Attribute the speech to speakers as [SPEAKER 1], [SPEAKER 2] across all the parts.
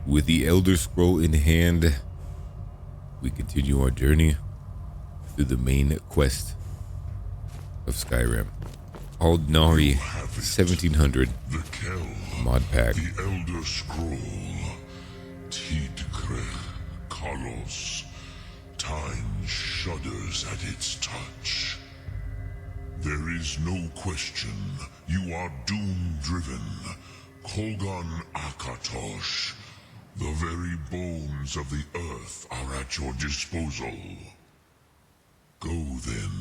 [SPEAKER 1] With the Elder Scroll in hand, we continue our journey through the main quest of Skyrim. Aldrnari 1700 mod pack.
[SPEAKER 2] The Elder Scroll. Tidkre Kalos. Time shudders at its touch. There is no question. You are doom-driven. Kogan Akatosh. The very bones of the earth are at your disposal. Go then,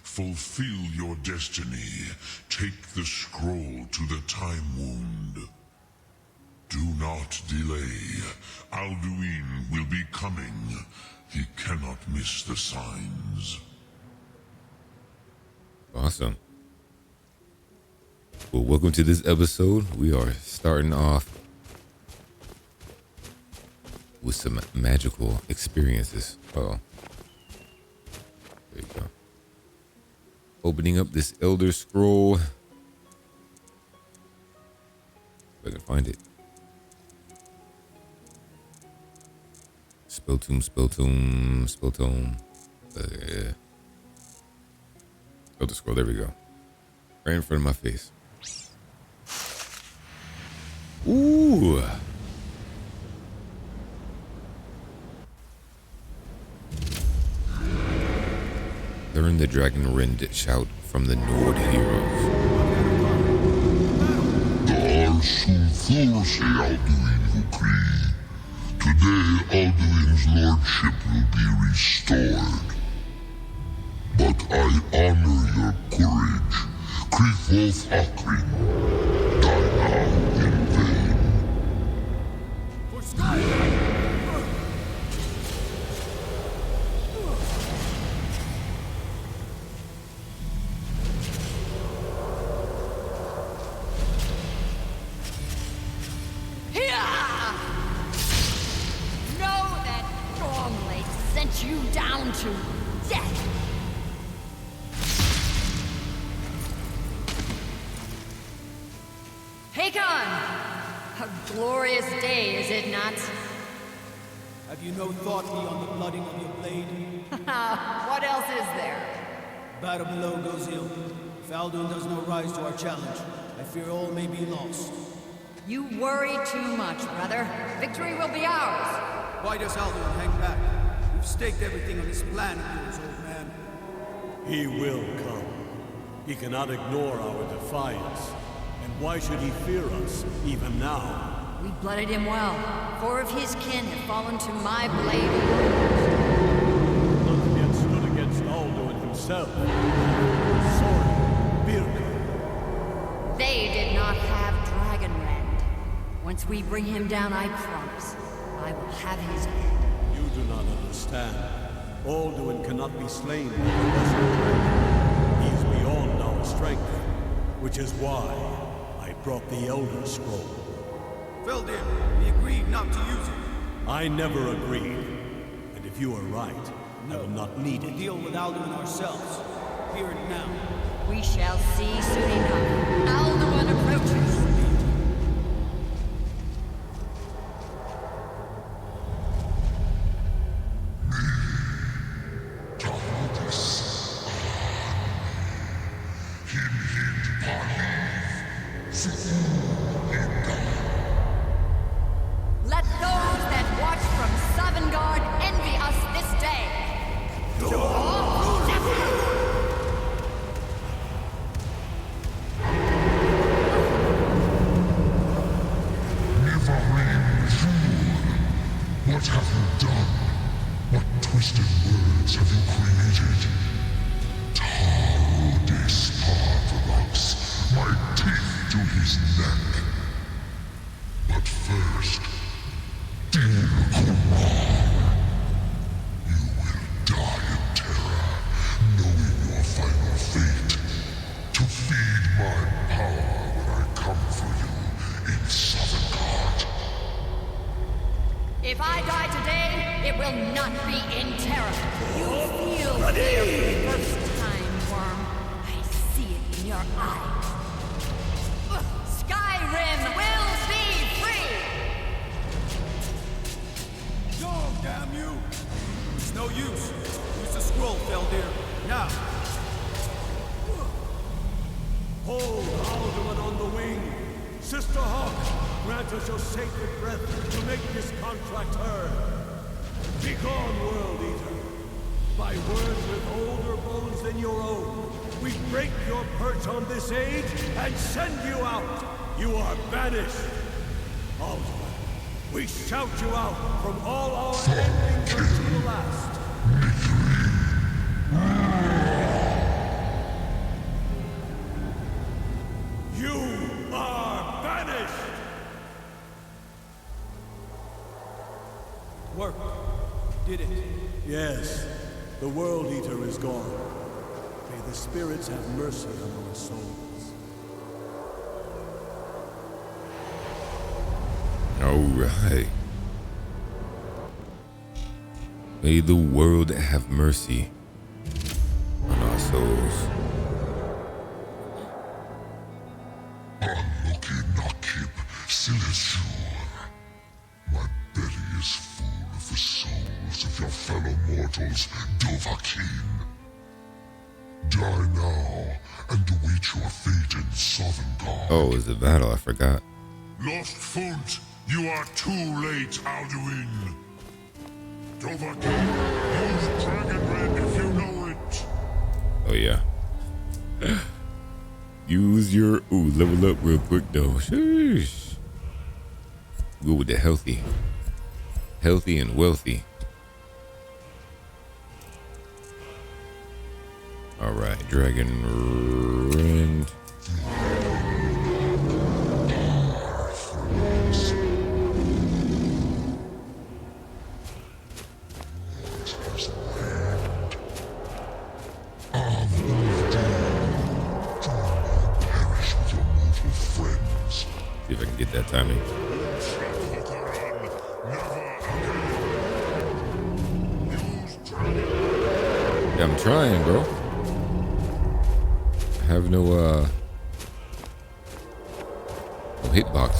[SPEAKER 2] fulfill your destiny. Take the scroll to the Time Wound. Do not delay. Alduin will be coming. He cannot miss the signs.
[SPEAKER 1] Awesome. Well, welcome to this episode. We are starting off with some magical experiences. Oh, there you go. Opening up this Elder Scroll. If I can find it. Spelltome. Yeah. Elder Scroll, there we go. Right in front of my face. Ooh. Learn the Dragon Rend shout from the Nord heroes.
[SPEAKER 2] Today Alduin's lordship will be restored. But I honor your courage. Krithwolf Akrin. Die now in vain.
[SPEAKER 3] For Skyrim!
[SPEAKER 4] You down to death. Hakon! A glorious day, is it not?
[SPEAKER 3] Have you no thought beyond the blooding of your blade?
[SPEAKER 4] What else is there?
[SPEAKER 3] Battle below goes ill. If Alduin does not rise to our challenge, I fear all may be lost.
[SPEAKER 4] You worry too much, brother. Victory will be ours.
[SPEAKER 3] Why does Alduin hang back? We've staked everything on this plan of yours, old man.
[SPEAKER 5] He will come. He cannot ignore our defiance. And why should he fear us, even now?
[SPEAKER 4] We blooded him well. 4 of his kin have fallen to my blade.
[SPEAKER 5] None have yet stood against Alduin himself. Sorry, Birka.
[SPEAKER 4] They did not have Dragon Rend. Once we bring him down, I promise, I will have his head.
[SPEAKER 5] You do not understand. Alduin cannot be slain by the lesser dragon. He is beyond our strength, which is why I brought the Elder Scroll.
[SPEAKER 3] Feldin, we agreed not to use it.
[SPEAKER 5] I never agreed. And if you are right, I will not need
[SPEAKER 3] We'll
[SPEAKER 5] it.
[SPEAKER 3] deal with Alduin ourselves. Here and now.
[SPEAKER 4] We shall see soon enough. Alduin approaches. Let those that watch from Sovngarde envy us this day.
[SPEAKER 2] What have you done? What twisted words have you created? Tarudis Parthrox, my teeth to his neck. But first, dear Kumar, you will die in terror, knowing your final fate. To feed my power when I come for you in Sovngarde.
[SPEAKER 4] If I die today, it will not be in terror. You feel fear for the first time, Worm. I see it in your eyes. Skyrim will be free!
[SPEAKER 3] Damn you! It's no use. Use the scroll, Feldir. Now!
[SPEAKER 5] Hold Aldrnari on the wing. Sister Hawk, grant us your sacred breath to make this contract heard. Begone, World Eater. By words with older bones than your own, we break your perch on this age and send you out. You are banished. Aldrnari, we shout you out from all our endings unto the last. You are banished!
[SPEAKER 3] Worked. Did it.
[SPEAKER 5] Yes, the World Eater is gone. May the spirits have mercy on our souls.
[SPEAKER 1] All right. May the world have mercy on our souls.
[SPEAKER 2] Unlucky Nakib Silesur. My belly is full of the souls of your fellow mortals, Dovahkiin. Die now and await your fate in Sovngarde.
[SPEAKER 1] Oh, it was a battle. I forgot.
[SPEAKER 2] Lost Font, you are too late, Alduin. Dovahkiin, use Dragon Red if you know it.
[SPEAKER 1] Oh, yeah. Use your... Ooh, level up real quick, though. Sheesh. Go with the healthy. Healthy and wealthy. All right, Dragon Rend. See if I can get that timing. Yeah, I'm trying, bro. I have no hitbox.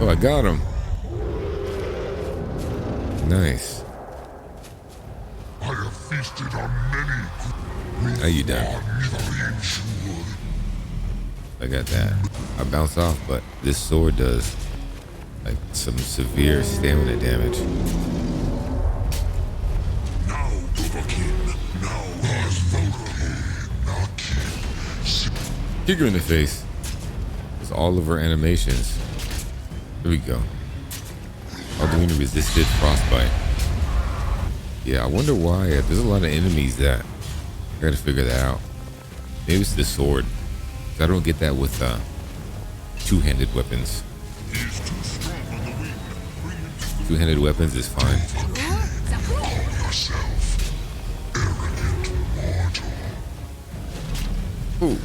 [SPEAKER 1] Oh, I got him. Nice.
[SPEAKER 2] I have feasted on many.
[SPEAKER 1] How you done? I got that. I bounce off, but this sword does like some severe stamina damage.
[SPEAKER 2] Now, Dovahkiin. Now,
[SPEAKER 1] Kick her in the face. It's all of her animations. Here we go. Alduin resisted frostbite. Yeah, I wonder why. There's a lot of enemies that I gotta figure that out. Maybe it's the sword. I don't get that with two-handed weapons. Two-handed weapons is fine.
[SPEAKER 2] call yourself arrogant mortal.
[SPEAKER 1] Ooh.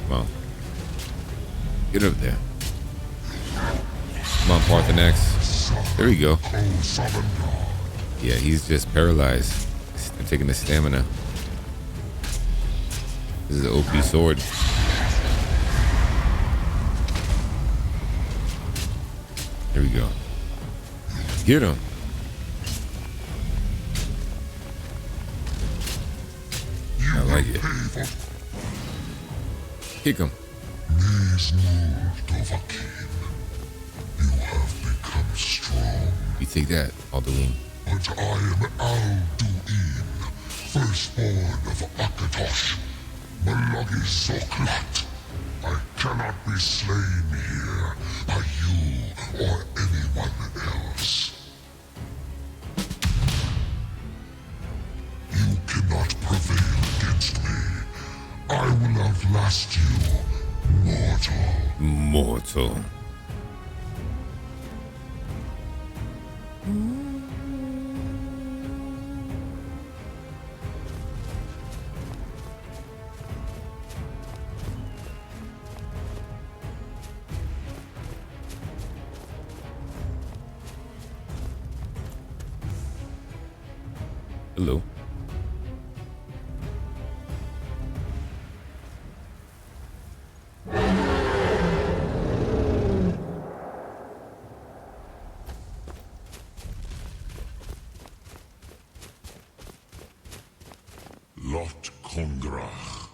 [SPEAKER 1] Well, get up there. Come on, Parthenax. There we go. Yeah, he's just paralyzed. I'm taking the stamina. This is an OP sword. Here we go. Get him. I like it. Kick him.
[SPEAKER 2] You have become strong.
[SPEAKER 1] You take that, Alduin.
[SPEAKER 2] But I am Alduin, firstborn of Akatosh, Malagi Zoklat. I cannot be slain here by you or anyone else. You cannot prevail against me. I will outlast you, mortal.
[SPEAKER 1] Mortal. Hello.
[SPEAKER 2] Lot Kongrach,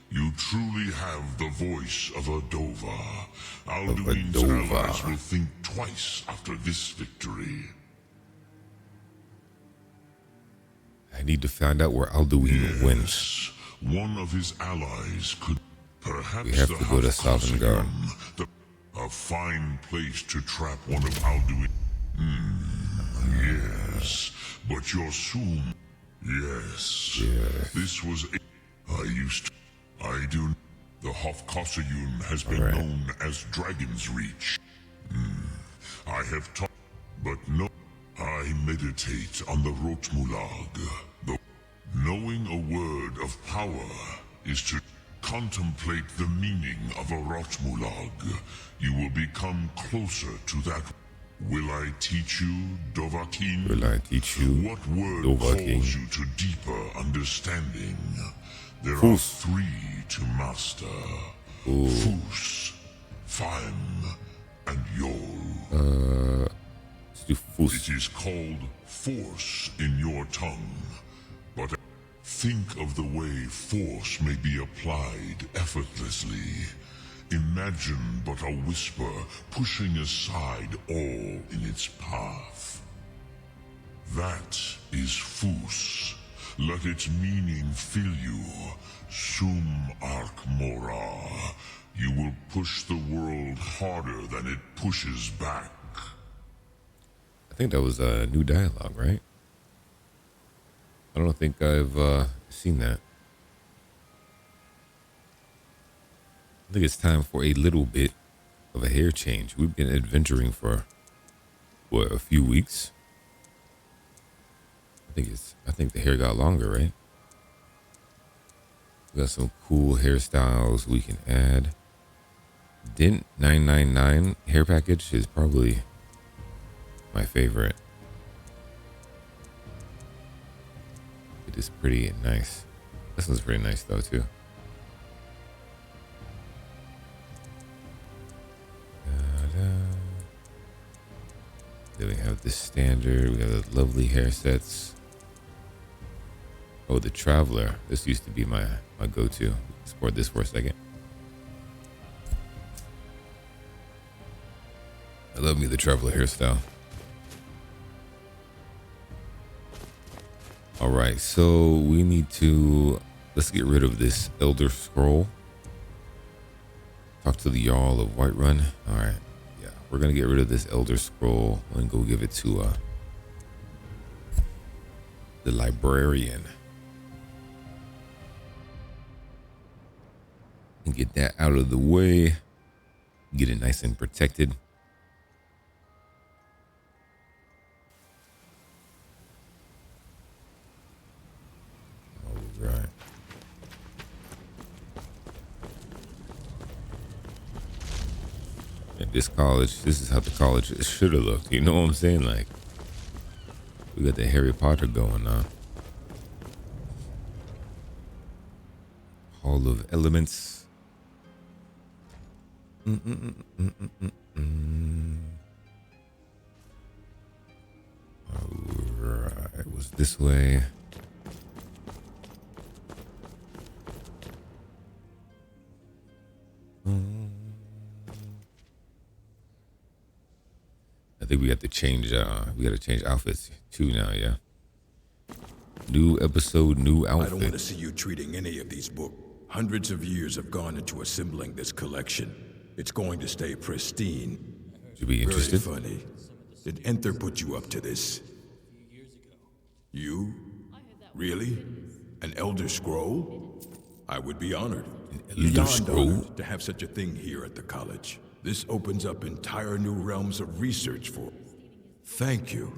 [SPEAKER 2] you truly have the voice of a Dova. Alduin's
[SPEAKER 1] Dova.
[SPEAKER 2] allies will think twice after this victory.
[SPEAKER 1] I need to find out where Alduin went.
[SPEAKER 2] Yes, one of his allies could perhaps
[SPEAKER 1] We have
[SPEAKER 2] the
[SPEAKER 1] to go to Sovngarde.
[SPEAKER 2] A fine place to trap one of Alduin. Yes, but your Sum. Yes. This was I do. The Hofkossayun has been known as Dragon's Reach. I have taught, but no. I meditate on the Rotmulag. Knowing a word of power is to contemplate the meaning of a Rotmulag. You will become closer to that. Will I teach you, Dovahkiin?
[SPEAKER 1] Will I teach you,
[SPEAKER 2] What word
[SPEAKER 1] Dovahkiin?
[SPEAKER 2] calls you to deeper understanding? There are
[SPEAKER 1] Fus.
[SPEAKER 2] 3 to master. Fus, Faim, and Yol.
[SPEAKER 1] Let's do Fus.
[SPEAKER 2] It is called force in your tongue, but think of the way force may be applied effortlessly. Imagine but a whisper pushing aside all in its path. That is Fus. Let its meaning fill you. Sum Ark Mora. You will push the world harder than it pushes back.
[SPEAKER 1] I think that was a new dialogue, right? I don't think I've seen that. I think it's time for a little bit of a hair change. We've been adventuring for what, a few weeks. I think the hair got longer, right? We got some cool hairstyles we can add. Dint 999 hair package is probably my favorite. It is pretty nice. This one's pretty nice though too. Then we have the standard. We have the lovely hair sets. Oh, the Traveler. This used to be my go-to. Export this for a second. I love me the Traveler hairstyle. All right, so we need to, let's get rid of this Elder Scroll. Talk to the Jarl of Whiterun. All right, yeah, we're gonna get rid of this Elder Scroll and go give it to the Librarian. And get that out of the way. Get it nice and protected. All right. At this college, this is how the college should have looked. You know what I'm saying? Like, we got the Harry Potter going on. Hall of Elements. Alright, it was this way. I think we got to change outfits too now, yeah. New episode, new outfit.
[SPEAKER 6] I don't want to see you treating any of these books. Hundreds of years have gone into assembling this collection. It's going to stay pristine.
[SPEAKER 1] Should be interested.
[SPEAKER 6] Very funny. Did Enter put you up to this? You? Really? An Elder Scroll? I would be honored.
[SPEAKER 1] Elder
[SPEAKER 6] Beyond
[SPEAKER 1] Scroll?
[SPEAKER 6] honored to have such a thing here at the college. This opens up entire new realms of research for. Thank you.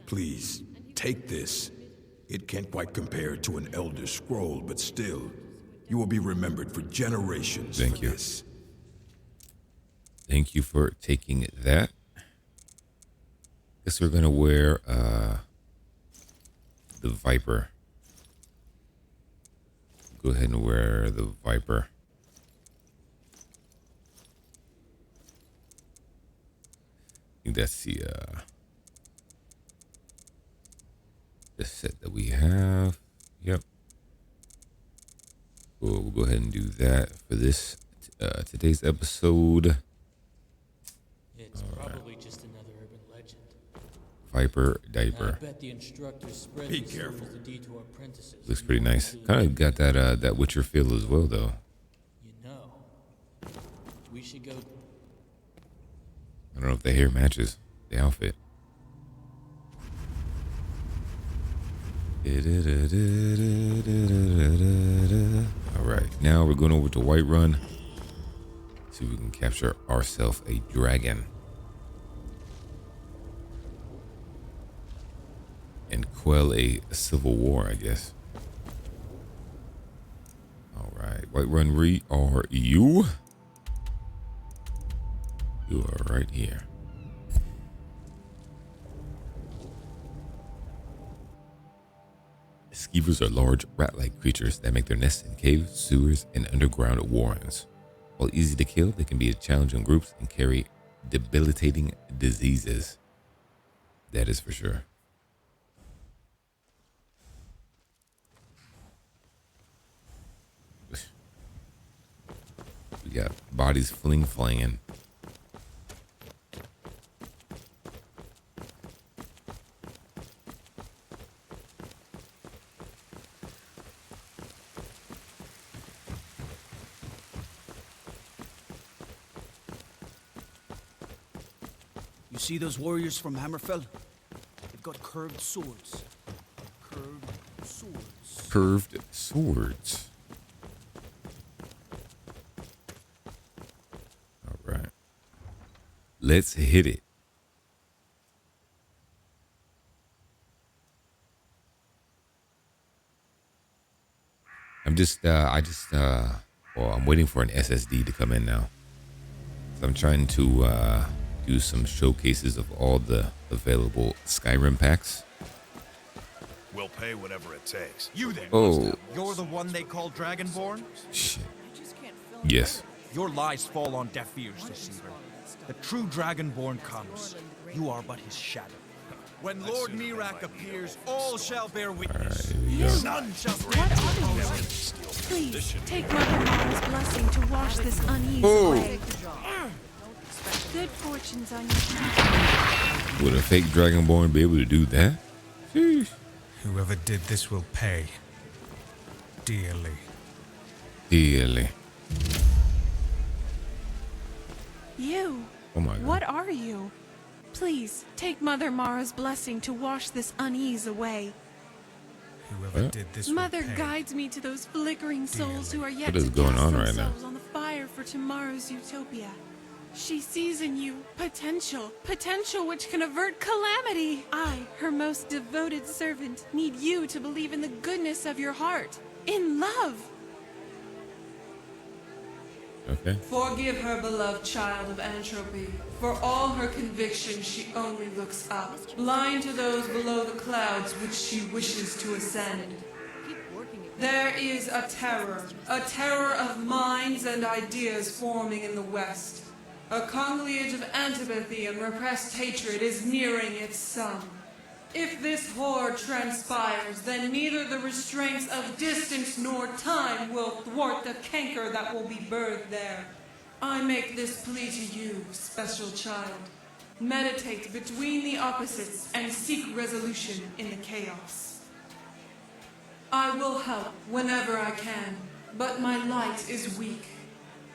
[SPEAKER 6] Please, take this. It can't quite compare to an Elder Scroll, but still, you will be remembered for generations.
[SPEAKER 1] Thank
[SPEAKER 6] for
[SPEAKER 1] you.
[SPEAKER 6] This.
[SPEAKER 1] Thank you for taking that. Guess we're gonna wear the Viper. Go ahead and wear the Viper. I think that's the set that we have. Yep. We'll go ahead and do that for this today's episode.
[SPEAKER 7] It's probably just another urban legend.
[SPEAKER 1] Viper diaper.
[SPEAKER 7] I bet the instructors spread
[SPEAKER 6] Be
[SPEAKER 7] these
[SPEAKER 6] careful.
[SPEAKER 7] rumors to detour apprentices.
[SPEAKER 1] Looks pretty nice. Kind of got that that Witcher feel as well, though.
[SPEAKER 7] You know, we should go.
[SPEAKER 1] I don't know if the hair matches the outfit. Alright, now we're going over to Whiterun. See if we can capture ourselves a dragon. And quell a civil war, I guess. Alright, Whiterun, where are you? You are right here. Skeevers are large, rat-like creatures that make their nests in caves, sewers, and underground warrens. While easy to kill, they can be a challenge in groups and carry debilitating diseases. That is for sure. We got bodies fling-flanging.
[SPEAKER 3] You see those warriors from Hammerfell? They've got curved swords. Curved swords.
[SPEAKER 1] Curved swords. All right. Let's hit it. I'm waiting for an SSD to come in now. So I'm trying to do some showcases of all the available Skyrim packs.
[SPEAKER 8] We'll pay whatever it takes.
[SPEAKER 9] You there.
[SPEAKER 1] Oh,
[SPEAKER 9] You're the one they call Dragonborn?
[SPEAKER 1] shit. Yes.
[SPEAKER 9] Your lies fall on deaf ears, Deceiver. The true Dragonborn comes. You are but his shadow. When Lord Nirak appears, all shall bear witness.
[SPEAKER 1] Here we go.
[SPEAKER 9] None shall
[SPEAKER 10] What are you? Please, take Mother Mara's blessing to wash this unease
[SPEAKER 1] Oh.
[SPEAKER 10] away. Good fortunes on your path.
[SPEAKER 1] Would a fake Dragonborn be able to do that? Sheesh.
[SPEAKER 11] Whoever did this will pay dearly.
[SPEAKER 1] Dearly.
[SPEAKER 10] You?
[SPEAKER 1] Oh my god.
[SPEAKER 10] What are you? Please, take Mother Mara's blessing to wash this unease away.
[SPEAKER 11] Whoever
[SPEAKER 1] What?
[SPEAKER 11] did this
[SPEAKER 10] Mother
[SPEAKER 11] will pay.
[SPEAKER 10] guides me to those flickering souls who are yet
[SPEAKER 1] What is
[SPEAKER 10] to
[SPEAKER 1] going
[SPEAKER 10] cast
[SPEAKER 1] on right now?
[SPEAKER 10] themselves on the fire for tomorrow's utopia. She sees in you potential which can avert calamity. I, her most devoted servant, need you to believe in the goodness of your heart, in love.
[SPEAKER 1] Okay.
[SPEAKER 12] Forgive her, beloved child of entropy. For all her convictions, she only looks up, blind to those below the clouds which she wishes to ascend. There is a terror of minds and ideas forming in the West. A conciliage of antipathy and repressed hatred is nearing its sum. If this horror transpires, then neither the restraints of distance nor time will thwart the canker that will be birthed there. I make this plea to you, special child. Meditate between the opposites and seek resolution in the chaos. I will help whenever I can, but my light is weak.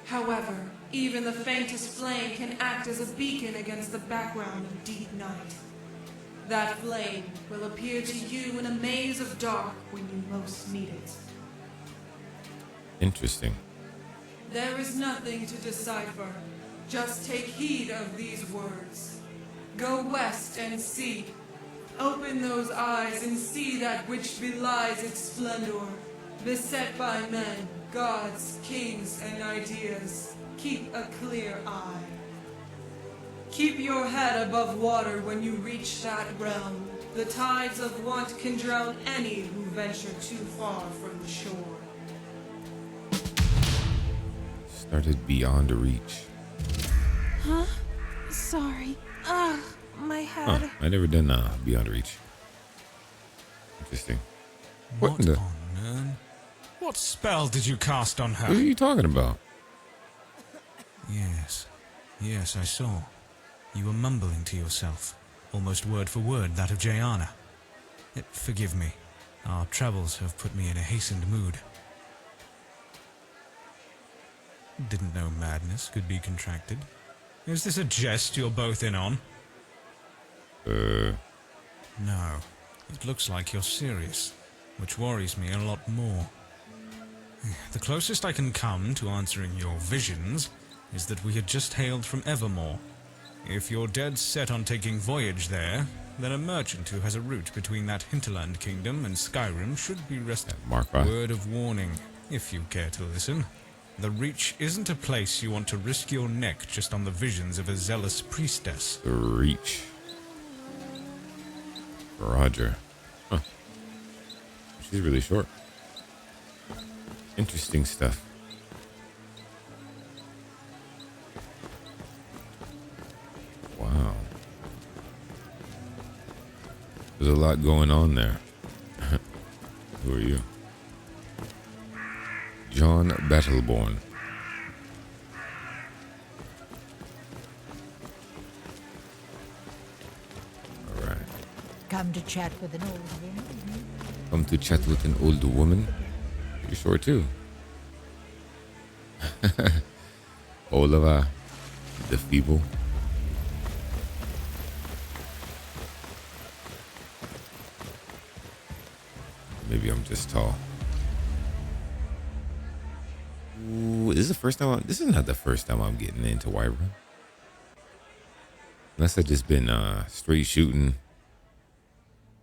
[SPEAKER 12] However, even the faintest flame can act as a beacon against the background of deep night. That flame will appear to you in a maze of dark when you most need it.
[SPEAKER 1] Interesting.
[SPEAKER 12] There is nothing to decipher. Just take heed of these words. Go west and see. Open those eyes and see that which belies its splendor. Beset by men, gods, kings, and ideas. Keep a clear eye. Keep your head above water when you reach that realm. The tides of want can drown any who venture too far from the shore.
[SPEAKER 1] Started beyond reach.
[SPEAKER 10] Huh? Sorry. Ugh, my head.
[SPEAKER 1] Huh, I never done beyond reach. Interesting. What in the?
[SPEAKER 11] Man? What spell did you cast on her?
[SPEAKER 1] What are you talking about?
[SPEAKER 11] Yes, I saw. You were mumbling to yourself, almost word for word that of Jayana. Forgive me. Our travels have put me in a hastened mood. Didn't know madness could be contracted. Is this a jest you're both in on? No. It looks like you're serious, which worries me a lot more. The closest I can come to answering your visions is that we had just hailed from Evermore. If you're dead set on taking voyage there, then a merchant who has a route between that hinterland kingdom and Skyrim should be rested. Word of warning, if you care to listen. The Reach isn't a place you want to risk your neck just on the visions of a zealous priestess.
[SPEAKER 1] The Reach. Roger. Huh. She's really short. Interesting stuff. Wow. There's a lot going on there. Who are you? John Battleborn. Alright.
[SPEAKER 13] Come to chat with an old woman.
[SPEAKER 1] Come to chat with an old woman? You're short too. Oliver the Feeble. Maybe I'm just tall. Ooh, this is the first time this is not the first time I'm getting into Wyvern. Unless I've just been straight shooting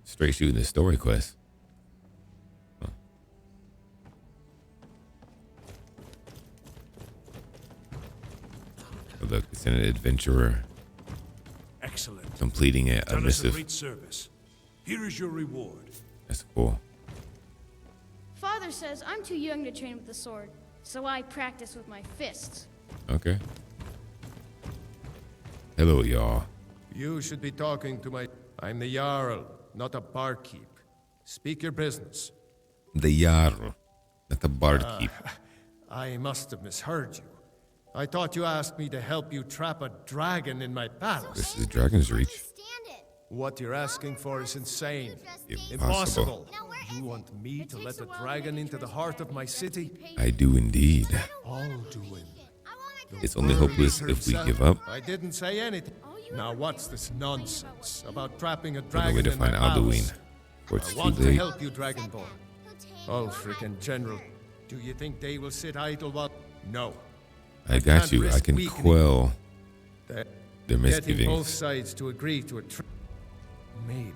[SPEAKER 1] the story quest. Huh. Oh, look, it's an adventurer.
[SPEAKER 5] Excellent.
[SPEAKER 1] Completing a
[SPEAKER 5] Done us a
[SPEAKER 1] missive.
[SPEAKER 5] great service. Here is your reward.
[SPEAKER 1] That's cool.
[SPEAKER 14] Father says I'm too young to train with the sword, so I practice with my fists.
[SPEAKER 1] Okay. Hello, y'all.
[SPEAKER 15] You should be talking to my... I'm the Jarl, not a barkeep. Speak your business.
[SPEAKER 1] The Jarl, not the barkeep.
[SPEAKER 15] I must have misheard you. I thought you asked me to help you trap a dragon in my palace.
[SPEAKER 1] This is Dragon's Reach.
[SPEAKER 15] What you're asking for is insane.
[SPEAKER 1] Impossible.
[SPEAKER 15] You want me to let a dragon into the heart of my city?
[SPEAKER 1] I do indeed.
[SPEAKER 15] Alduin.
[SPEAKER 1] It's only hopeless if we give up.
[SPEAKER 15] I didn't say anything. Now what's this nonsense about trapping a
[SPEAKER 1] On the
[SPEAKER 15] dragon
[SPEAKER 1] way to
[SPEAKER 15] in my
[SPEAKER 1] find
[SPEAKER 15] palace?
[SPEAKER 1] Alduin. Or it's
[SPEAKER 15] I
[SPEAKER 1] too
[SPEAKER 15] want to
[SPEAKER 1] late.
[SPEAKER 15] help you, Dragonborn. Oh, frickin' General. Do you think they will sit idle while... No.
[SPEAKER 1] I got
[SPEAKER 15] can't
[SPEAKER 1] you. I
[SPEAKER 15] risk
[SPEAKER 1] can
[SPEAKER 15] weakening
[SPEAKER 1] quell
[SPEAKER 15] They're
[SPEAKER 1] their
[SPEAKER 15] getting both
[SPEAKER 1] misgivings.
[SPEAKER 15] sides to agree to a maybe.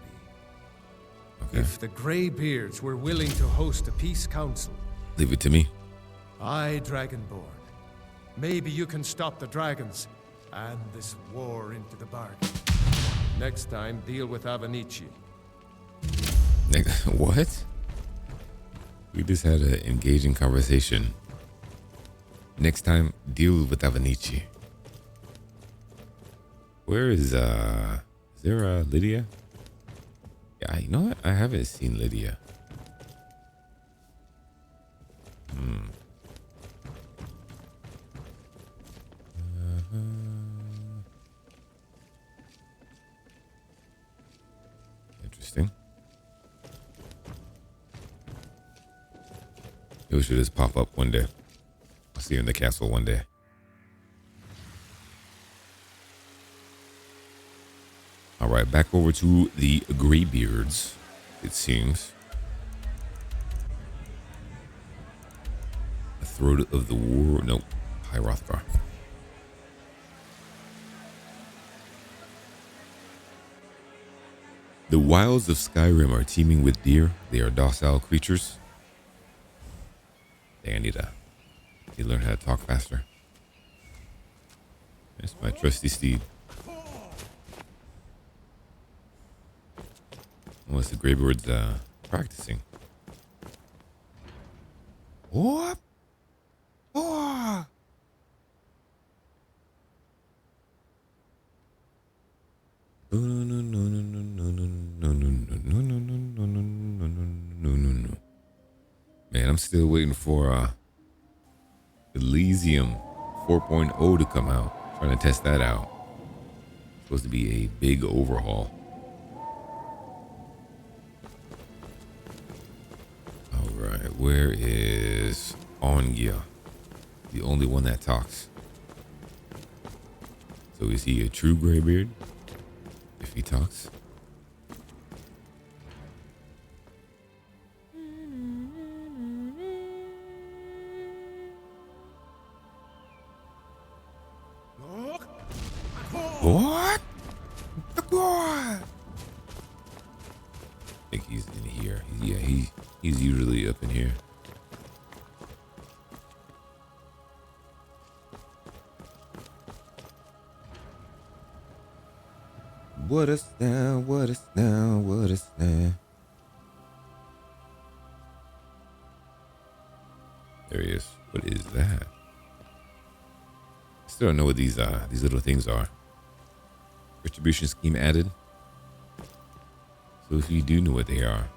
[SPEAKER 1] Okay.
[SPEAKER 15] If the Greybeards were willing to host a peace council,
[SPEAKER 1] Leave it to me.
[SPEAKER 15] I, Dragonborn, maybe you can stop the dragons and this war into the bargain. Next time, deal with Avenici.
[SPEAKER 1] What? We just had an engaging conversation. Next time, deal with Avenici. Where is there Lydia? Yeah, you know what? I haven't seen Lydia. Interesting. Maybe we should just pop up one day. I'll see you in the castle one day. All right, back over to the Greybeards, it seems. The Throat of the War. Nope. High Rothgar. The wilds of Skyrim are teeming with deer. They are docile creatures. Dang, I need to learn how to talk faster. That's my trusty steed. Unless the Greybeard's practicing. What? Oh! Man, I'm still waiting for Elysium 4.0 to come out. Trying to test that out. Supposed to be a big overhaul. Alright, where is Anya? The only one that talks. So is he a true Greybeard? If he talks? What? I think he's in here. Yeah, he's usually up in here. What is now? What is now? What is now? There he is. What is that? I still don't know what these little things are. Retribution scheme added. So if you do know what they are,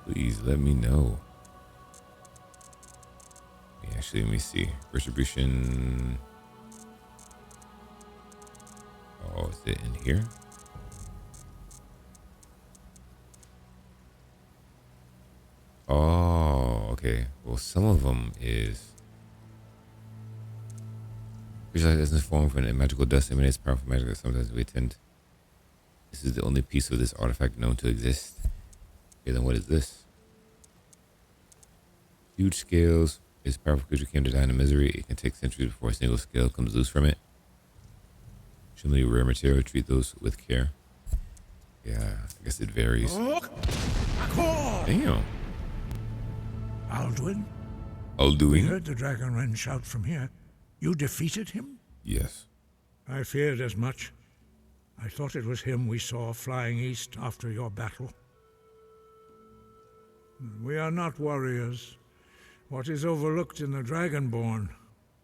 [SPEAKER 1] please let me know. Yeah, actually, let me see. Retribution. Oh, is it in here? Oh, okay. Well, some of them is. Visualize essence form from a magical dust emanates powerful magic that sometimes we attend. This is the only piece of this artifact known to exist. Okay, then what is this? Huge scales. This powerful creature came to die in misery. It can take centuries before a single scale comes loose from it. Extremely rare material. Treat those with care. Yeah, I guess it varies. Damn.
[SPEAKER 16] Alduin?
[SPEAKER 1] Alduin?
[SPEAKER 16] We heard the Dragonren shout from here. You defeated him?
[SPEAKER 1] Yes.
[SPEAKER 16] I feared as much. I thought it was him we saw flying east after your battle. We are not warriors. What is overlooked in the Dragonborn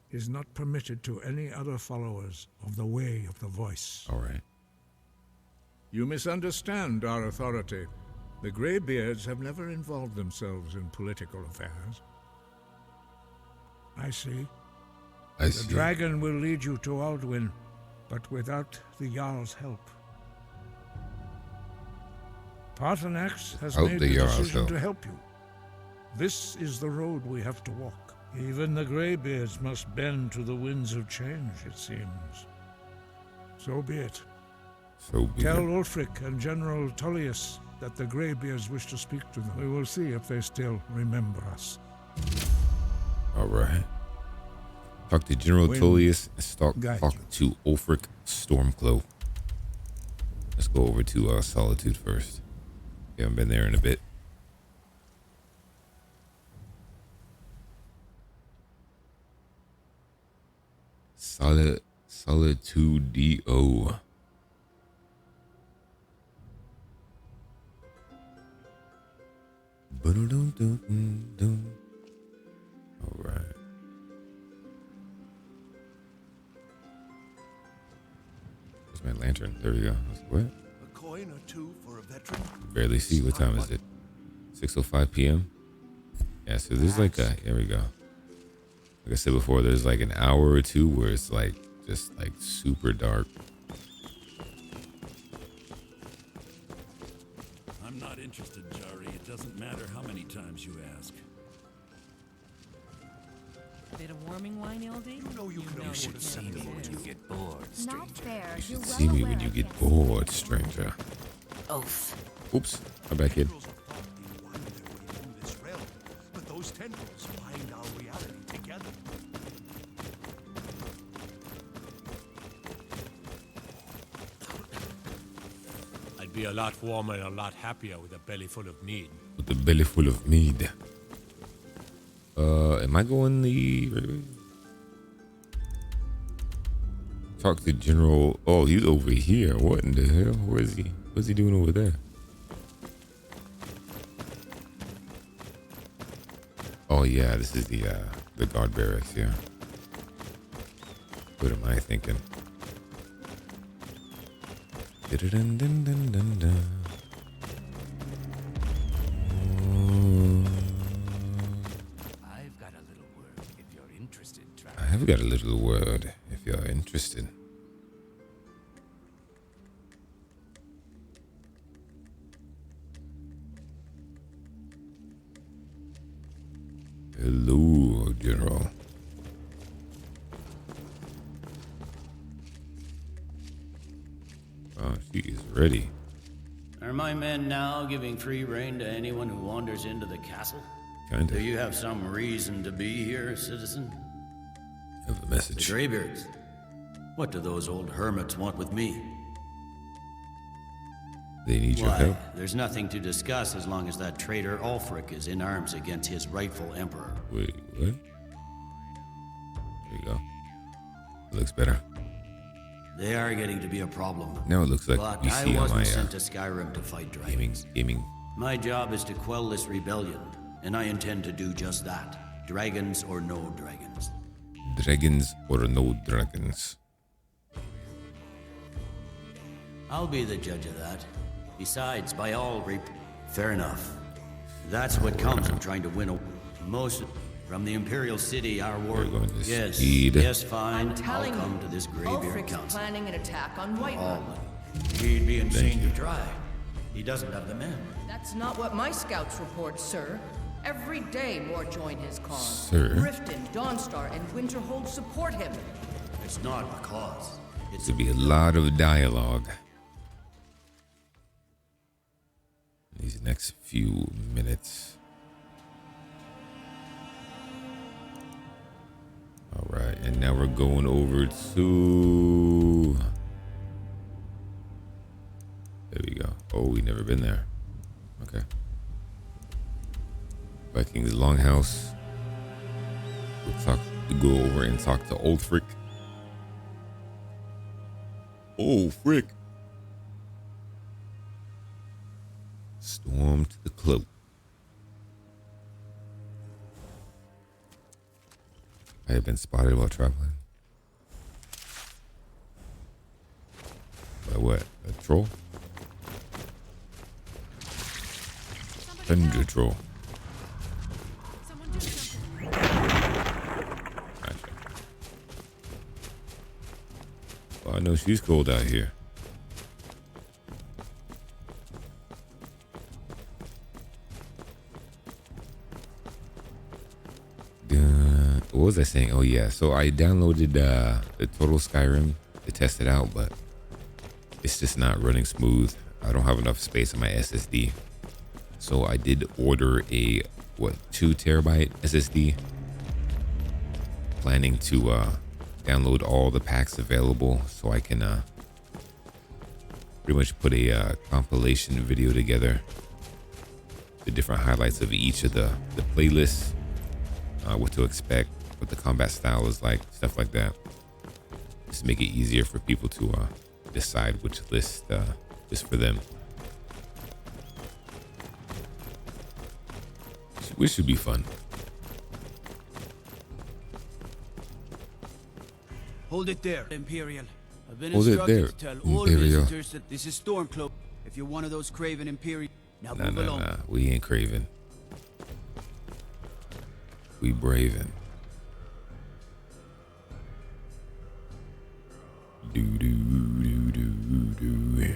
[SPEAKER 16] is not permitted to any other followers of the Way of the Voice.
[SPEAKER 1] All right.
[SPEAKER 16] You misunderstand our authority. The Greybeards have never involved themselves in political affairs. I see.
[SPEAKER 1] I see.
[SPEAKER 16] The dragon will lead you to Alduin, but without the Jarl's help. Paarthurnax has made the decision to help you. This is the road we have to walk. Even the Greybeards must bend to the winds of change, it seems. So be it.
[SPEAKER 1] So be
[SPEAKER 16] Tell
[SPEAKER 1] it.
[SPEAKER 16] Ulfric and General Tullius that the Greybeards wish to speak to them. We will see if they still remember us.
[SPEAKER 1] All right. Talk to General Tullius and talk to Ulfric Stormcloak. Let's go over to Solitude first. We haven't been there in a bit. Solitude D.O. All right. Where's my lantern? There we go. What?
[SPEAKER 5] A coin or two for a veteran.
[SPEAKER 1] Barely see. What time is it? 6:05 p.m. Yeah, so there's like a, here we go. Like I said before, there's like an hour or two where it's like just like super dark.
[SPEAKER 17] I'm not interested, Jari. It doesn't matter how many times you ask.
[SPEAKER 18] A bit of warming wine, LD?
[SPEAKER 3] You know you should see me when you get bored, stranger.
[SPEAKER 4] Not fair.
[SPEAKER 1] You should see me when you get bored, stranger.
[SPEAKER 4] Oath.
[SPEAKER 1] Oops. I'm back in.
[SPEAKER 5] But those tendrils bind our reality together.
[SPEAKER 19] I'd be a lot warmer and a lot happier with a belly full of mead.
[SPEAKER 1] With a belly full of mead. Am I going the... Talk to General... Oh, he's over here. What in the hell? Where is he? What's he doing over there? Oh yeah, this is the guard barracks. Yeah. What am I thinking? Dun-dun-dun-dun-dun-dun.
[SPEAKER 20] I've got a little word if you're interested.
[SPEAKER 1] I have got a little word if you're interested. Hello, General. Oh, she is ready.
[SPEAKER 21] Are my men now giving free rein to anyone who wanders into the castle?
[SPEAKER 1] Kinda.
[SPEAKER 21] Do you have some reason to be here, citizen?
[SPEAKER 1] I have a message.
[SPEAKER 21] The Greybeards. What do those old hermits want with me?
[SPEAKER 1] They need your help.
[SPEAKER 21] There's nothing to discuss as long as that traitor Ulfric is in arms against his rightful emperor.
[SPEAKER 1] Wait, what? There you go. Looks better.
[SPEAKER 21] They are getting to be a problem.
[SPEAKER 1] Now it looks like
[SPEAKER 21] but
[SPEAKER 1] you see
[SPEAKER 21] I
[SPEAKER 1] on my
[SPEAKER 21] wasn't sent to Skyrim to fight dragons.
[SPEAKER 1] Gaming.
[SPEAKER 21] My job is to quell this rebellion, and I intend to do just that. Dragons or no dragons.
[SPEAKER 1] Dragons or no dragons.
[SPEAKER 21] I'll be the judge of that. Besides, by all fair enough. That's what comes from trying to win a most from the Imperial City. Our war. Yes, yes, fine. I'll come to this graveyard
[SPEAKER 22] Ulfric's
[SPEAKER 21] council.
[SPEAKER 22] planning an attack on Whiterun.
[SPEAKER 21] He'd be insane to try. He doesn't have the men.
[SPEAKER 22] That's not what my scouts report, sir. Every day more join his cause.
[SPEAKER 1] Sir?
[SPEAKER 22] Riften, Dawnstar, and Winterhold support him.
[SPEAKER 21] It's not a cause.
[SPEAKER 1] It's to be a lot of dialogue. These next few minutes. All right, and now we're going over to. There we go. Oh, we never been there. Okay. Viking's Longhouse. We'll go over and talk to Ulfric. Oh, frick. Storm to the cloak. I have been spotted while traveling. By what? A troll? Thunder troll. Gotcha. Well, I know she's cold out here. What was I saying? Oh yeah, so I downloaded the total Skyrim to test it out, but it's just not running smooth. I don't have enough space on my SSD, so I did order a 2 terabyte SSD, planning to download all the packs available so I can pretty much put a compilation video together, the different highlights of each of the playlists, what to expect, what the combat style is like, stuff like that. Just to make it easier for people to decide which list is for them. Which should be fun.
[SPEAKER 3] Hold it there, Imperial. I've been
[SPEAKER 1] Hold it
[SPEAKER 3] instructed
[SPEAKER 1] there,
[SPEAKER 3] to tell all
[SPEAKER 1] Imperial.
[SPEAKER 3] visitors that this is Stormcloak. If you're one of those craven Imperial, now move along.
[SPEAKER 1] Nah, we ain't craven. We bravin'. Do do do do do.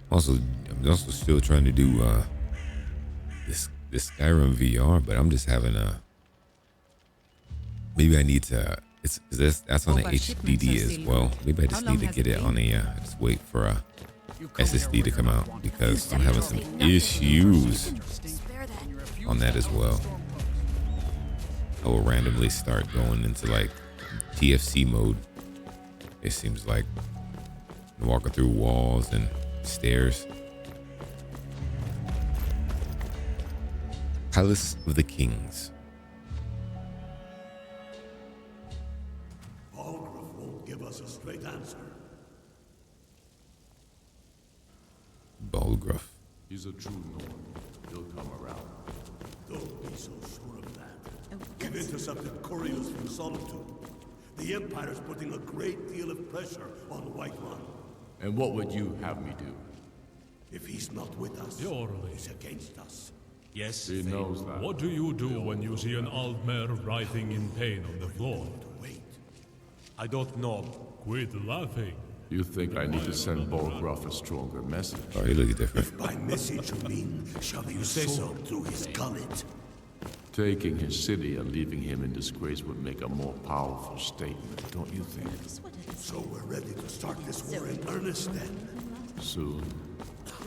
[SPEAKER 1] Also, I'm also still trying to do this Skyrim VR, but I'm just having maybe I need to. That's on the HDD as well. Maybe I just need to get it on a. Just wait for a SSD to come out because I'm having some issues on that as well. I will randomly start going into like TFC mode. It seems like I'm walking through walls and stairs. Palace of the Kings.
[SPEAKER 5] Aldrnari won't give us a straight answer.
[SPEAKER 1] Balgruff.
[SPEAKER 2] He's a true Nord. He'll come around.
[SPEAKER 5] Don't be so sure of that. We've intercepted couriers from Solitude. The Empire's putting a great deal of pressure on Whiterun.
[SPEAKER 2] And what would you have me do?
[SPEAKER 5] If he's not with us, he's against us.
[SPEAKER 6] Yes,
[SPEAKER 2] he knows that.
[SPEAKER 6] What do you do when you see an Aldmere writhing in pain on the floor?
[SPEAKER 5] Wait.
[SPEAKER 6] I don't know. Quit laughing.
[SPEAKER 2] You think I need to send Bolgraf a stronger message?
[SPEAKER 1] Oh, you look different.
[SPEAKER 5] If by message you mean shoving a sword through his gullet.
[SPEAKER 2] Taking his city and leaving him in disgrace would make a more powerful statement, don't you think?
[SPEAKER 5] So we're ready to start this war in earnest then?
[SPEAKER 2] Soon.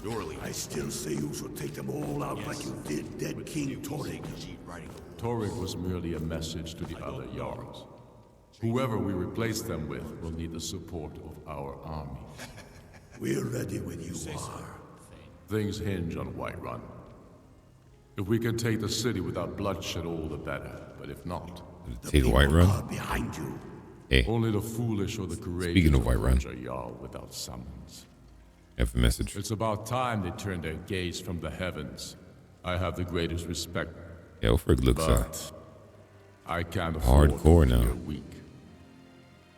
[SPEAKER 5] Surely. I still say you should take them all out like you did dead King Torrig.
[SPEAKER 2] Torrig was merely a message to the other Jarls. Whoever we replace them with will need the support of our army.
[SPEAKER 5] We're ready when you are.
[SPEAKER 2] Things hinge on Whiterun. If we can take the city without bloodshed, all the better. But if not,
[SPEAKER 1] take Whiterun
[SPEAKER 5] behind you.
[SPEAKER 1] Hey.
[SPEAKER 2] Only the foolish or the courageous.
[SPEAKER 1] Speaking of Whiterun,
[SPEAKER 2] a Jarl without summons.
[SPEAKER 1] Have a message.
[SPEAKER 2] It's about time they turned their gaze from the heavens. I have the greatest respect.
[SPEAKER 1] Yeah, Ulfric looks
[SPEAKER 2] I can't afford
[SPEAKER 1] hardcore now.
[SPEAKER 2] Weak.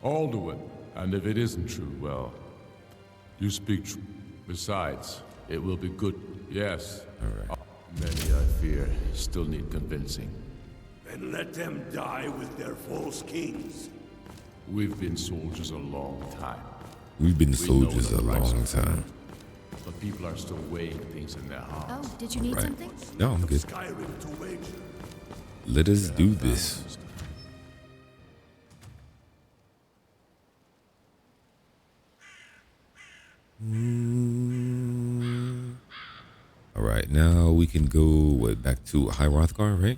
[SPEAKER 2] Alduin, and if it isn't true, well, you speak true. Besides, it will be good. Yes.
[SPEAKER 1] All right.
[SPEAKER 2] Many, I fear, still need convincing.
[SPEAKER 5] Then let them die with their false kings.
[SPEAKER 2] We've been soldiers a long time.
[SPEAKER 1] We've been soldiers a long time.
[SPEAKER 2] But people are still weighing things in their hearts.
[SPEAKER 4] Oh, did you need something?
[SPEAKER 1] No, I'm good.
[SPEAKER 5] Skyrim to wager.
[SPEAKER 1] Let us do this. All right, now we can go back to High Hrothgar, right?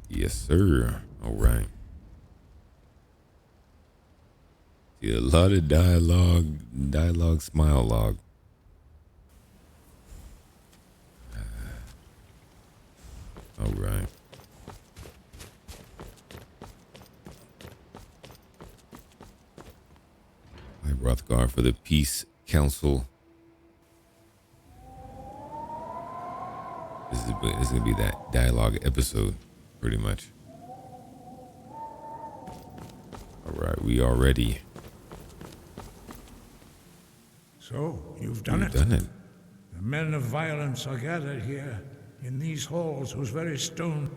[SPEAKER 1] Yes, sir. All right. See a lot of dialogue, smile log. All right. High Hrothgar for the Peace Council. This is gonna be that dialogue episode, pretty much. All right, we are ready.
[SPEAKER 16] So, you've done it.
[SPEAKER 1] Done it.
[SPEAKER 16] The men of violence are gathered here, in these halls whose very stone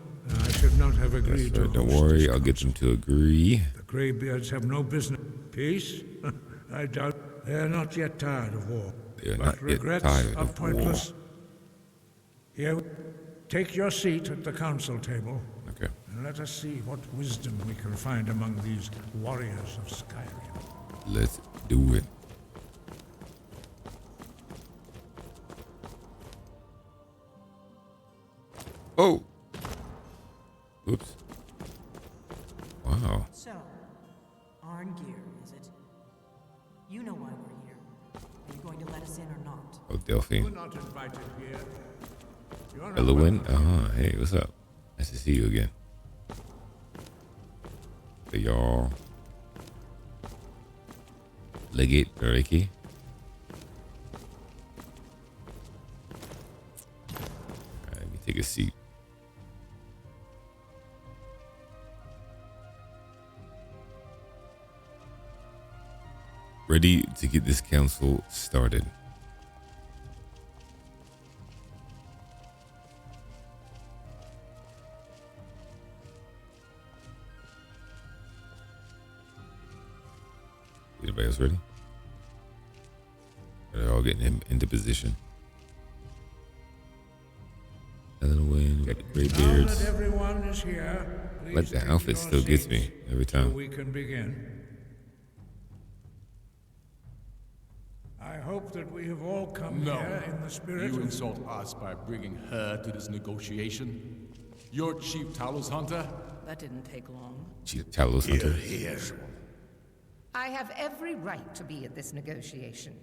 [SPEAKER 16] I should not have agreed to.
[SPEAKER 1] Don't worry, I'll get them to agree.
[SPEAKER 16] The Greybeards have no business. Peace? I doubt they're not yet tired of war.
[SPEAKER 1] They're
[SPEAKER 16] but
[SPEAKER 1] not yet
[SPEAKER 16] regrets
[SPEAKER 1] tired
[SPEAKER 16] are
[SPEAKER 1] of
[SPEAKER 16] pointless.
[SPEAKER 1] war.
[SPEAKER 16] Here, take your seat at the council table.
[SPEAKER 1] Okay.
[SPEAKER 16] And let us see what wisdom we can find among these warriors of Skyrim.
[SPEAKER 1] Let's do it. Oh! Oops. Wow.
[SPEAKER 18] So, Arngir, is it? You know why we're here. Are you going to let us in or not?
[SPEAKER 1] Oh, Delphine.
[SPEAKER 16] We're not invited here.
[SPEAKER 1] Alduin? Hey, what's up? Nice to see you again. Hey, y'all. Legate Reiki. Alright, let me take a seat. Ready to get this council started. Anybody else ready? They're all getting him into position. Aldwin, got the gray beards.
[SPEAKER 16] Everyone is here.
[SPEAKER 1] Like the outfit still gets me every time.
[SPEAKER 16] So we can begin. I hope that we have all come here in the spirit.
[SPEAKER 2] You insult us by bringing her to this negotiation. You're Chief Talos Hunter?
[SPEAKER 22] That didn't take long.
[SPEAKER 1] Chief Talos Hunter.
[SPEAKER 22] Here. I have every right to be at this negotiation.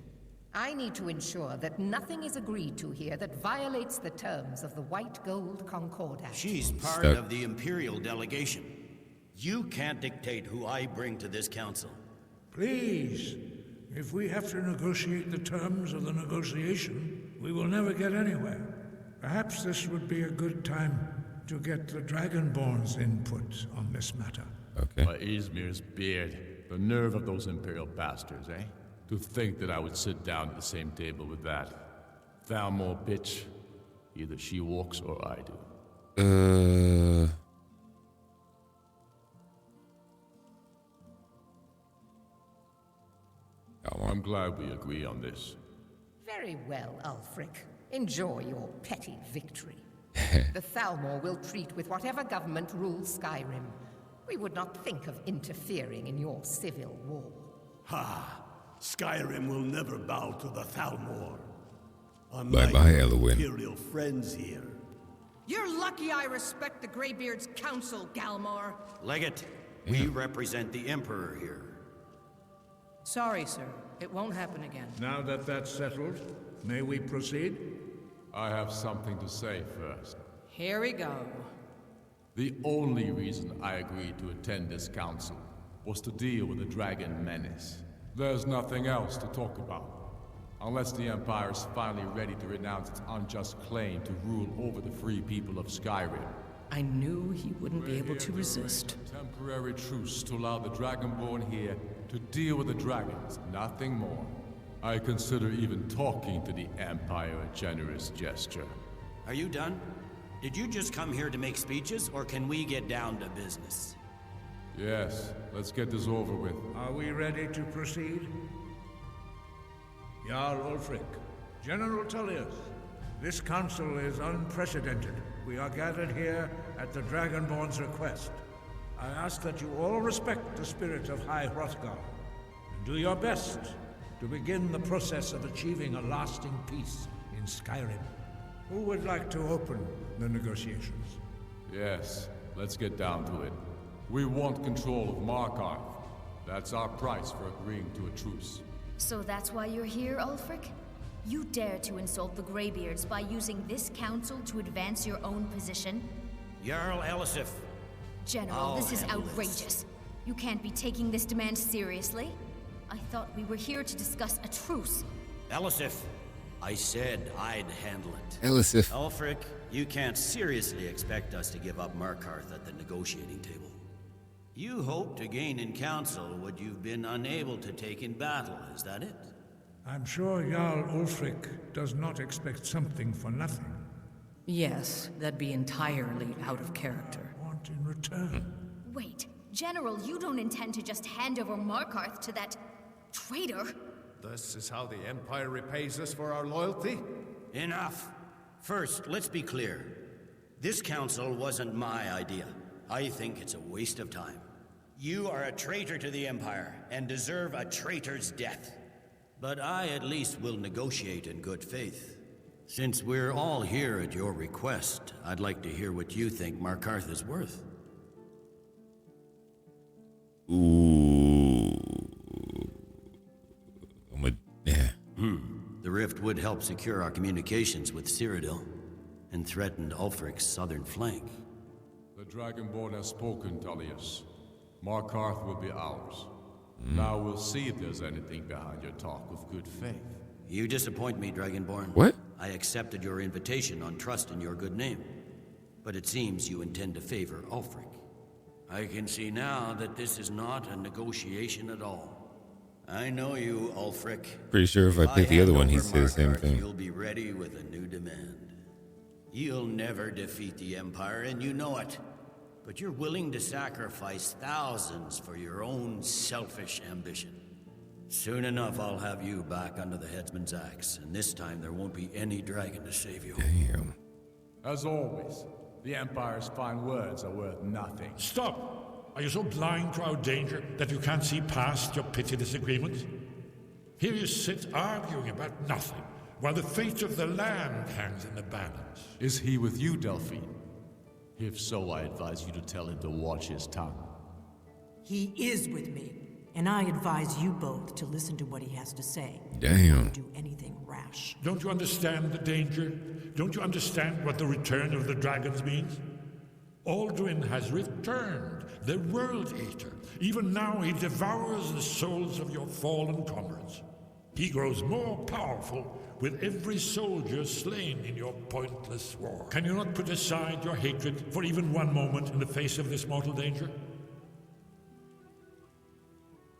[SPEAKER 22] I need to ensure that nothing is agreed to here that violates the terms of the White Gold Concordat.
[SPEAKER 21] She's part of the Imperial delegation. You can't dictate who I bring to this council.
[SPEAKER 16] Please, If we have to negotiate the terms of the negotiation, we will never get anywhere. Perhaps this would be a good time to get the Dragonborn's input on this matter.
[SPEAKER 1] Okay.
[SPEAKER 2] By Izmir's beard, the nerve of those Imperial bastards, eh? To think that I would sit down at the same table with that Thalmor bitch. Either she walks or I do. I'm glad we agree on this.
[SPEAKER 22] Very well, Ulfric. Enjoy your petty victory. The Thalmor will treat with whatever government rules Skyrim. We would not think of interfering in your civil war.
[SPEAKER 5] Ha! Skyrim will never bow to the Thalmor.
[SPEAKER 1] Bye-bye, Alduin.
[SPEAKER 5] Imperial friends here.
[SPEAKER 18] You're lucky I respect the Greybeard's counsel, Galmar.
[SPEAKER 21] Legate, we represent the Emperor here.
[SPEAKER 18] Sorry, sir. It won't happen again.
[SPEAKER 16] Now that that's settled, may we proceed?
[SPEAKER 2] I have something to say first.
[SPEAKER 18] Here we go.
[SPEAKER 2] The only reason I agreed to attend this council was to deal with the dragon menace. There's nothing else to talk about. Unless the Empire is finally ready to renounce its unjust claim to rule over the free people of Skyrim.
[SPEAKER 18] I knew he wouldn't be able to resist.
[SPEAKER 2] A temporary truce to allow the Dragonborn here to deal with the dragons, nothing more. I consider even talking to the Empire a generous gesture.
[SPEAKER 21] Are you done? Did you just come here to make speeches, or can we get down to business?
[SPEAKER 2] Yes, let's get this over with.
[SPEAKER 16] Are we ready to proceed? Jarl Ulfric, General Tullius, this council is unprecedented. We are gathered here at the Dragonborn's request. I ask that you all respect the spirit of High Hrothgar, and do your best to begin the process of achieving a lasting peace in Skyrim. Who would like to open the negotiations?
[SPEAKER 2] Yes, let's get down to it. We want control of Markarth. That's our price for agreeing to a truce.
[SPEAKER 7] So that's why you're here, Ulfric? You dare to insult the Greybeards by using this council to advance your own position?
[SPEAKER 21] Jarl Elisif.
[SPEAKER 7] General, this is outrageous. You can't be taking this demand seriously. I thought we were here to discuss a truce.
[SPEAKER 21] Elisif, I said I'd handle it.
[SPEAKER 1] Elisif.
[SPEAKER 21] Ulfric, you can't seriously expect us to give up Markarth at the negotiating table. You hoped to gain in council what you've been unable to take in battle, is that it?
[SPEAKER 16] I'm sure Jarl Ulfric does not expect something for nothing.
[SPEAKER 18] Yes, that'd be entirely out of character.
[SPEAKER 16] Want in return?
[SPEAKER 7] Wait, General, you don't intend to just hand over Markarth to that traitor?
[SPEAKER 15] This is how the Empire repays us for our loyalty?
[SPEAKER 21] Enough! First, let's be clear. This council wasn't my idea. I think it's a waste of time. You are a traitor to the Empire, and deserve a traitor's death. But I at least will negotiate in good faith. Since we're all here at your request, I'd like to hear what you think Markarth is worth.
[SPEAKER 1] Ooh.
[SPEAKER 21] The rift would help secure our communications with Cyrodiil, and threatened Ulfric's southern flank.
[SPEAKER 2] The Dragonborn has spoken, Tullius. Markarth will be ours. Now we'll see if there's anything behind your talk of good faith.
[SPEAKER 21] You disappoint me, Dragonborn.
[SPEAKER 1] What?
[SPEAKER 21] I accepted your invitation on trust in your good name. But it seems you intend to favor Ulfric. I can see now that this is not a negotiation at all. I know you, Ulfric.
[SPEAKER 1] Pretty sure if I pick the other one, he'd say the same thing.
[SPEAKER 21] You'll be ready with a new demand. You'll never defeat the Empire, and you know it. But you're willing to sacrifice thousands for your own selfish ambition. Soon enough, I'll have you back under the headsman's axe, and this time there won't be any dragon to save you.
[SPEAKER 1] Damn.
[SPEAKER 2] As always, the Empire's fine words are worth nothing.
[SPEAKER 6] Stop! Are you so blind to our danger that you can't see past your petty disagreements? Here you sit arguing about nothing, while the fate of the land hangs in the balance.
[SPEAKER 2] Is he with you, Delphine? If so, I advise you to tell him to watch his tongue.
[SPEAKER 18] He is with me, and I advise you both to listen to what he has to say.
[SPEAKER 1] Damn.
[SPEAKER 18] Don't do anything rash.
[SPEAKER 6] Don't you understand the danger? Don't you understand what the return of the dragons means? Alduin has returned, the World Eater. Even now he devours the souls of your fallen comrades. He grows more powerful with every soldier slain in your pointless war. Can you not put aside your hatred for even one moment in the face of this mortal danger?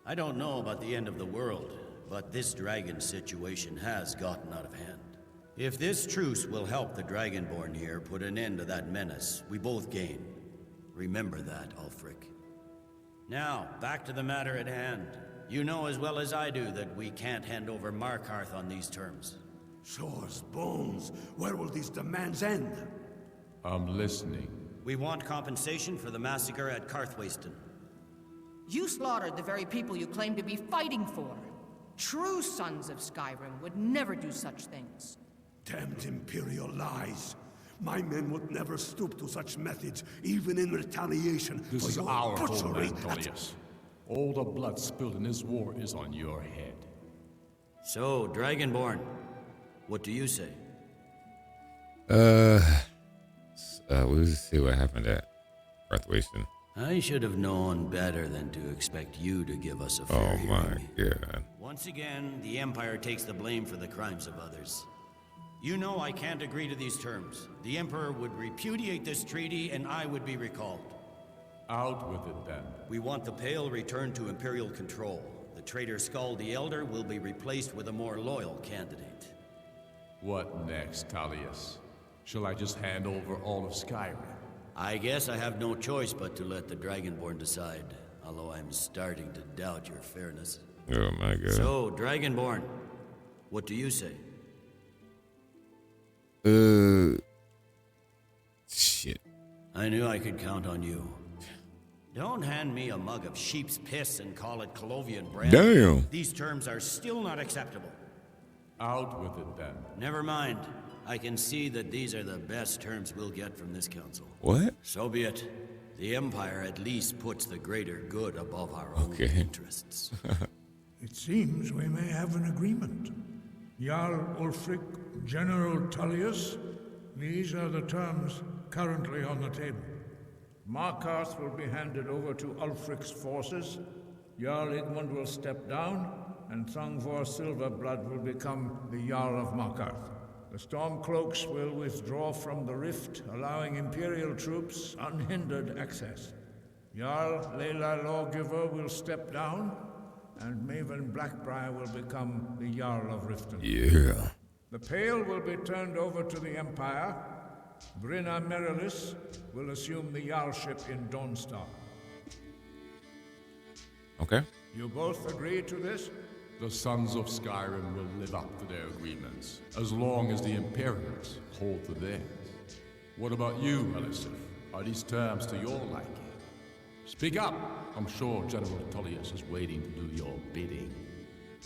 [SPEAKER 21] I don't know about the end of the world, but this dragon situation has gotten out of hand. If this truce will help the Dragonborn here put an end to that menace, we both gain. Remember that, Ulfric. Now, back to the matter at hand. You know as well as I do that we can't hand over Markarth on these terms.
[SPEAKER 5] Shores, bones, where will these demands end?
[SPEAKER 2] I'm listening.
[SPEAKER 21] We want compensation for the massacre at Karthwasten.
[SPEAKER 22] You slaughtered the very people you claim to be fighting for. True sons of Skyrim would never do such things.
[SPEAKER 5] Damned Imperial lies. My men would never stoop to such methods, even in retaliation
[SPEAKER 2] this
[SPEAKER 5] for
[SPEAKER 2] is
[SPEAKER 5] your
[SPEAKER 2] our
[SPEAKER 5] butchery.
[SPEAKER 2] homeland, Tullius. All the blood spilled in this war is on your head.
[SPEAKER 21] So, Dragonborn, what do you say?
[SPEAKER 1] We'll just see what happened at Karthwasten.
[SPEAKER 21] I should have known better than to expect you to give us a fair
[SPEAKER 1] hearing. Oh my god.
[SPEAKER 21] Once again, the Empire takes the blame for the crimes of others. You know I can't agree to these terms. The Emperor would repudiate this treaty and I would be recalled.
[SPEAKER 2] Out with it then.
[SPEAKER 21] We want the Pale returned to Imperial control. The traitor Skull the Elder will be replaced with a more loyal candidate.
[SPEAKER 2] What next, Tullius? Shall I just hand over all of Skyrim?
[SPEAKER 21] I guess I have no choice but to let the Dragonborn decide, although I'm starting to doubt your fairness.
[SPEAKER 1] Oh my god.
[SPEAKER 21] So, Dragonborn, what do you say?
[SPEAKER 1] Shit.
[SPEAKER 21] I knew I could count on you. Don't hand me a mug of sheep's piss and call it Colovian brand.
[SPEAKER 1] Damn.
[SPEAKER 21] These terms are still not acceptable.
[SPEAKER 2] Out with it then.
[SPEAKER 21] Never mind. I can see that these are the best terms we'll get from this council.
[SPEAKER 1] What?
[SPEAKER 21] So be it. The Empire at least puts the greater good above our own interests.
[SPEAKER 16] It seems we may have an agreement. Jarl Ulfric, General Tullius, these are the terms currently on the table. Markarth will be handed over to Ulfric's forces, Jarl Igmund will step down, and Thongvor Silverblood will become the Jarl of Markarth. The Stormcloaks will withdraw from the rift, allowing Imperial troops unhindered access. Jarl Leila Lawgiver will step down, and Maven Blackbriar will become the Jarl of Riften.
[SPEAKER 1] Yeah.
[SPEAKER 16] The Pale will be turned over to the Empire. Brinna Merilis will assume the Jarlship in Dawnstar.
[SPEAKER 1] Okay.
[SPEAKER 16] You both agree to this?
[SPEAKER 2] The Sons of Skyrim will live up to their agreements, as long as the Imperials hold to theirs. What about you, Elisif? Are these terms to your liking? Speak up! I'm sure General Tullius is waiting to do your bidding.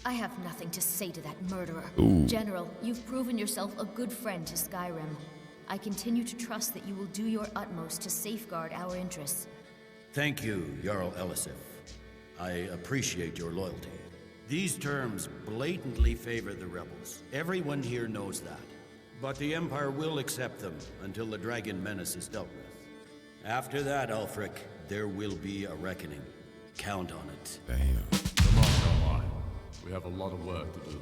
[SPEAKER 7] I have nothing to say to that murderer.
[SPEAKER 1] Ooh.
[SPEAKER 7] General, you've proven yourself a good friend to Skyrim. I continue to trust that you will do your utmost to safeguard our interests.
[SPEAKER 21] Thank you, Jarl Elisif. I appreciate your loyalty. These terms blatantly favor the rebels. Everyone here knows that. But the Empire will accept them until the dragon menace is dealt with. After that, Ulfric, there will be a reckoning. Count on it.
[SPEAKER 1] Damn.
[SPEAKER 2] Come on. We have a lot of work to do.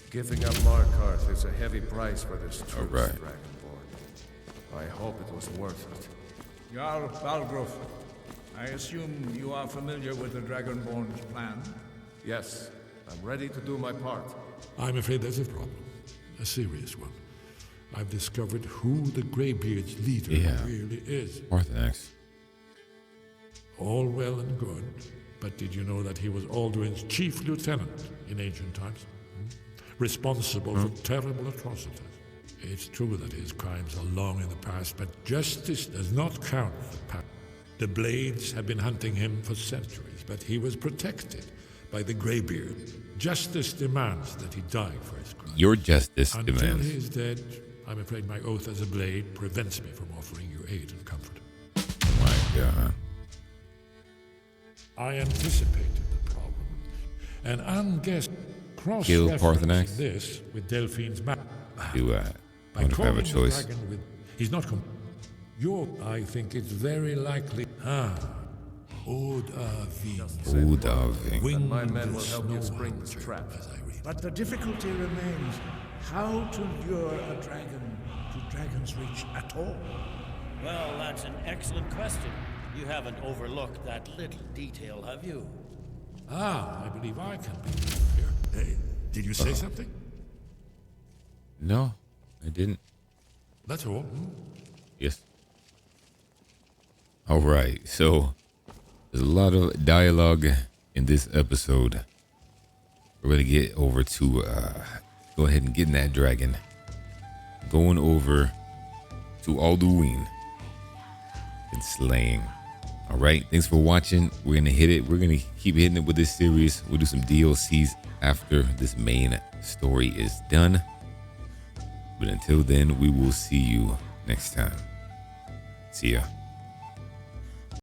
[SPEAKER 15] Giving up Markarth is a heavy price for this truce,
[SPEAKER 1] right.
[SPEAKER 15] Dragonborn. I hope it was worth it.
[SPEAKER 16] Jarl Balgruf, I assume you are familiar with the Dragonborn's plan?
[SPEAKER 15] Yes, I'm ready to do my part.
[SPEAKER 6] I'm afraid there's a problem. A serious one. I've discovered who the Greybeard's leader really is.
[SPEAKER 1] Orthodox.
[SPEAKER 6] All well and good, but did you know that he was Alduin's chief lieutenant in ancient times? Responsible for terrible atrocities. It's true that his crimes are long in the past, but justice does not count the past. The Blades have been hunting him for centuries, but he was protected by the Greybeard. Justice demands that he die for his crime.
[SPEAKER 1] Your justice
[SPEAKER 6] Until
[SPEAKER 1] demands.
[SPEAKER 6] he is dead, I'm afraid my oath as a Blade prevents me from offering you aid and comfort.
[SPEAKER 1] Oh my god.
[SPEAKER 6] I anticipated the problem. An unguessed
[SPEAKER 1] Kill
[SPEAKER 6] cross-reference
[SPEAKER 1] Parthenax?
[SPEAKER 6] this with Delphine's map.
[SPEAKER 1] Do I
[SPEAKER 6] By
[SPEAKER 1] wonder if I have a
[SPEAKER 6] calling the
[SPEAKER 1] choice.
[SPEAKER 6] dragon with... He's not... I think it's very likely.
[SPEAKER 15] Aldrnari. And my men will help you spring this trap.
[SPEAKER 16] But the difficulty remains how to lure a dragon to Dragon's Reach at all.
[SPEAKER 8] Well, that's an excellent question. You haven't overlooked that little detail, have you?
[SPEAKER 6] I believe I can be here. Hey, did you say something?
[SPEAKER 1] No, I didn't.
[SPEAKER 6] That's all.
[SPEAKER 1] Yes. All right, so there's a lot of dialogue in this episode. We're gonna get over to go ahead and get in that dragon. Going over to Alduin and slaying. All right, thanks for watching. We're gonna hit it. We're gonna keep hitting it with this series. We'll do some DLCs after this main story is done. But until then, we will see you next time. See ya.